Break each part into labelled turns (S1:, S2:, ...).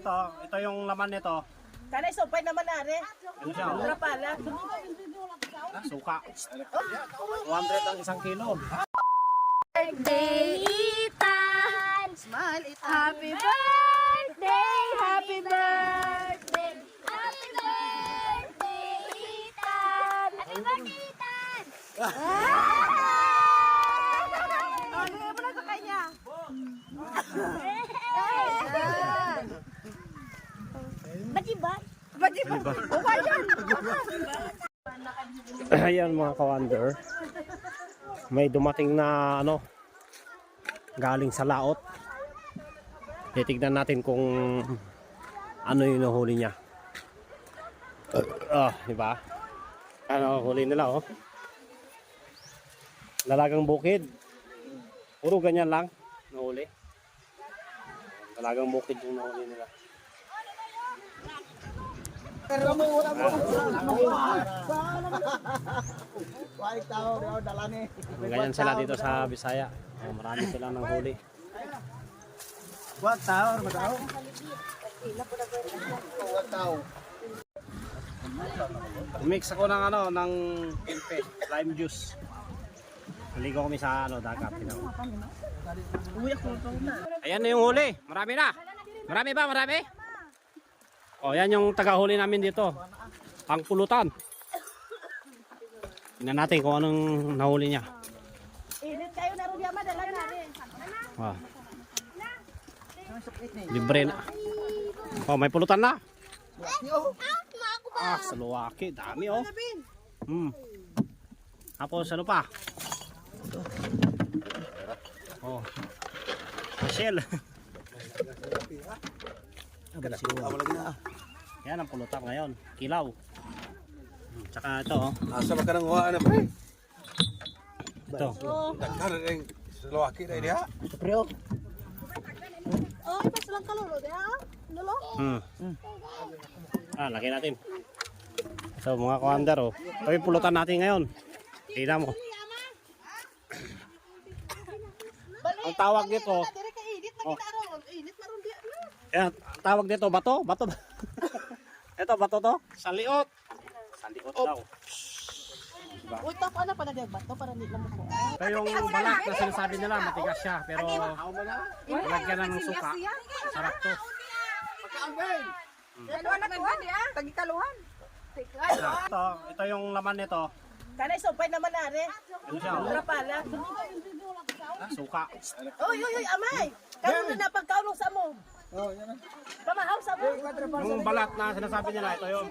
S1: Ito yung laman nito.
S2: Kanay supay naman are.
S1: Ano siya?
S2: Mura pala.
S1: Suka. 200 ang isang kilo.
S3: Birthday, Ethan!
S2: Smile,
S3: Happy birthday! Happy birthday! Happy birthday, Ethan! Happy birthday, Ethan!
S2: Oh, lagay mo na sa kanya.
S3: Batibay?
S2: Okay yan.
S1: Ayan mga ka-wonder. May dumating na ano galing sa laot. Titignan natin kung ano yung nahuli niya. Diba? Ano huli nila oh. Dalagang bukid. Puro ganyan lang nahuli. Dalagang bukid yung nahuli nila. Ganyan sila dito sa Bisaya. Marami sila ng huli. Mix ako ng ano ng tempe, lime juice. Naligo kami sa ano dagat, Ayan na yung huli. Marami na. Marami ba? Marami? Oh, yan yung tagahuli namin dito. Ang pulutan. Tingnan natin kung anong nahuli niya.
S2: Init kayo na rin yaman. Dala na rin.
S1: Ah. Libre na. Oh, may pulutan na. Ah, sa luwaki. Dami oh. Tapos ano pa? Oh. Michelle. Yan ang pulutan ngayon. Kilaw. Tsaka ito oh.
S4: Asa ba ka nang huwaan na pre?
S1: Ito.
S4: Daghan na rin sa lawaki na ini ha?
S2: Oh, ipas lang kalolo. Diha? Lolo?
S1: Lagyan natin. So mga kawander oh. Ito yung pulutan natin ngayon. Tingnan mo. Ang tawag dito. Oh. Yan, ang tawag dito bato, bato. Ito bato to, saliot. Saliot daw. Diba?
S2: Uy, tap ano pa na diyan bato para hindi lang mo.
S1: Ito yung balat na sinasabi nila, matigas siya, pero lagyan ng suka. Sarap to.
S2: Dalawa na tuwan di ah. Tagikaluhan.
S1: Ito yung laman nito.
S2: Kanay supay naman are.
S1: Ano siya?
S2: Mura pala.
S1: Suka.
S2: Uy, amay. Karon na napagkaulong sa mo.
S4: Oh, yan na.
S2: Pamahaw sa mo.
S1: Yung balat na sinasabi nila, ito yung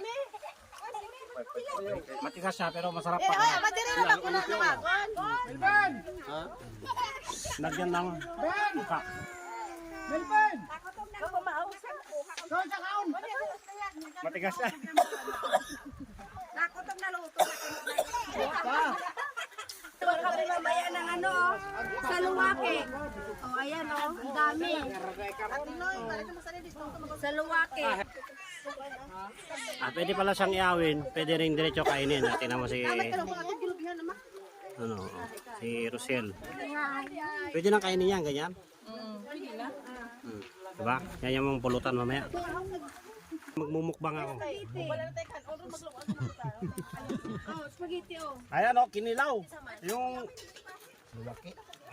S1: matigas siya, pero masarap pa.
S2: Ay, madiri na lang ko na tumagon.
S1: Lagyan ng suka.
S2: Pamahaw sa mo.
S1: Matigas siya.
S2: Nakotong na luto. Kami mamaya ng ano, sa luwake. Oh, ayan oh, ang dami. Sa luwake.
S1: Pwede pala siyang iawin, pwede rin diretso kainin. Tingnan mo si ano, si Rosel. Pwede nang kainin yan, ganyan. Diba? Yan yung pulutan mamaya. Magmumukbang ako. Ayan o, kinilaw. Yung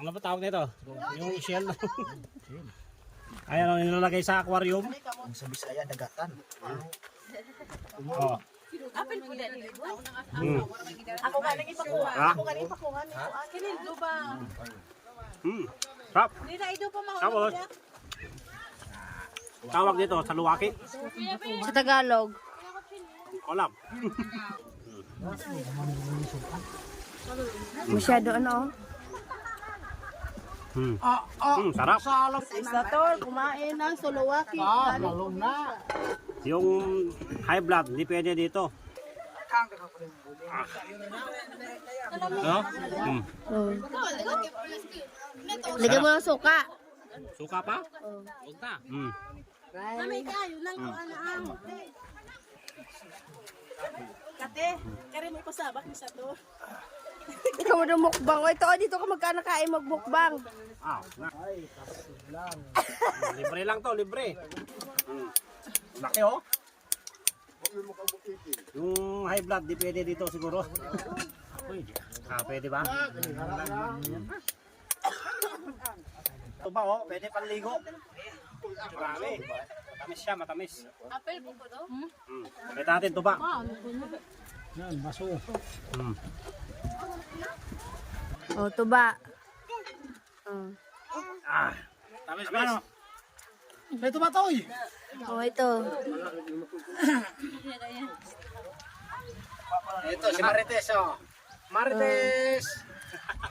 S1: ano ba tawag nito? Yung shell. Ayan o, nilalagay sa aquarium.
S4: Ang sa Bisaya dagatan.
S1: Oh.
S2: Apil po dali. Ako ka nang ipakuha. Ako ka nang ipakuha. Kinildo ba?
S1: Sarap.
S2: Hindi na ido pa
S1: Tapos, tawag dito sa luwaki.
S3: Sa Tagalog.
S1: Kolam.
S3: Masyado ano?
S1: Sarap.
S2: Isa tol, kumain ng suluwaki.
S4: Lalong na.
S1: Yung high blood, hindi pwede dito. No?
S3: Lagyan mo ng suka.
S1: Suka pa? Huwag na.
S2: Kami kayo lang ko ang. Kate, kare mo ipasabak ni sa to.
S3: Ikaw mo ng mukbang. O ito, dito ka magkanakain magbukbang.
S1: Libre lang to, libre. Laki oh. Yung high blood, di pwede dito siguro. Pwede. Pwede ba? Ito ba oh, pwede panligo. Marami. Matamis siya, matamis.
S2: Apple po ko to?
S1: Kita natin ito ba?
S4: Yan, baso.
S3: Oh, tuba. Oh.
S1: Tamis ba no?
S4: May tumatoy.
S3: Oh, ito.
S4: Ito si Marites oh. Marites.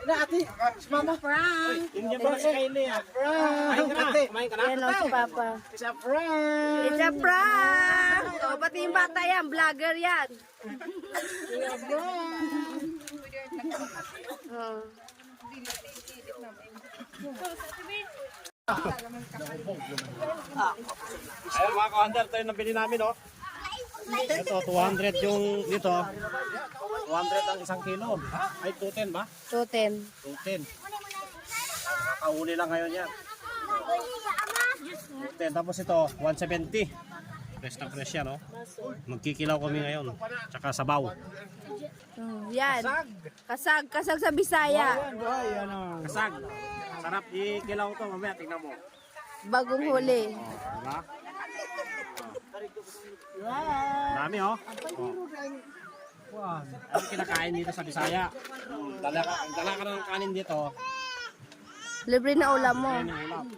S4: Ina ate, si Mama Frank.
S1: Hindi ba si Kylie ah? Kumain ka na? Kumain ka na?
S3: Yan oh, si Papa.
S4: It's a Frank.
S3: It's a prank! Oh, pati yung bata yan, vlogger yan. Oh.
S1: Ayun mga ka-hunter, ito yung nabili namin oh. Ito, 200 yung dito. 200 ang isang kilo. Ay, 210 ba?
S3: 210.
S1: 210. Kakahuli lang ngayon yan. 210. Tapos ito, 170. Fresh na fresh yan, oh. Magkikilaw kami ngayon. Tsaka sabaw.
S3: Yan. Kasag. Kasag sa Bisaya.
S1: Kasag. Sarap ikilaw to. Mamaya, tingnan mo.
S3: Bagong huli.
S1: Diba? Dami, oh. Ano kinakain dito sa Bisaya? Dala ka ng kanin dito.
S3: Libre na ulam mo.
S1: Ayun ang ulam.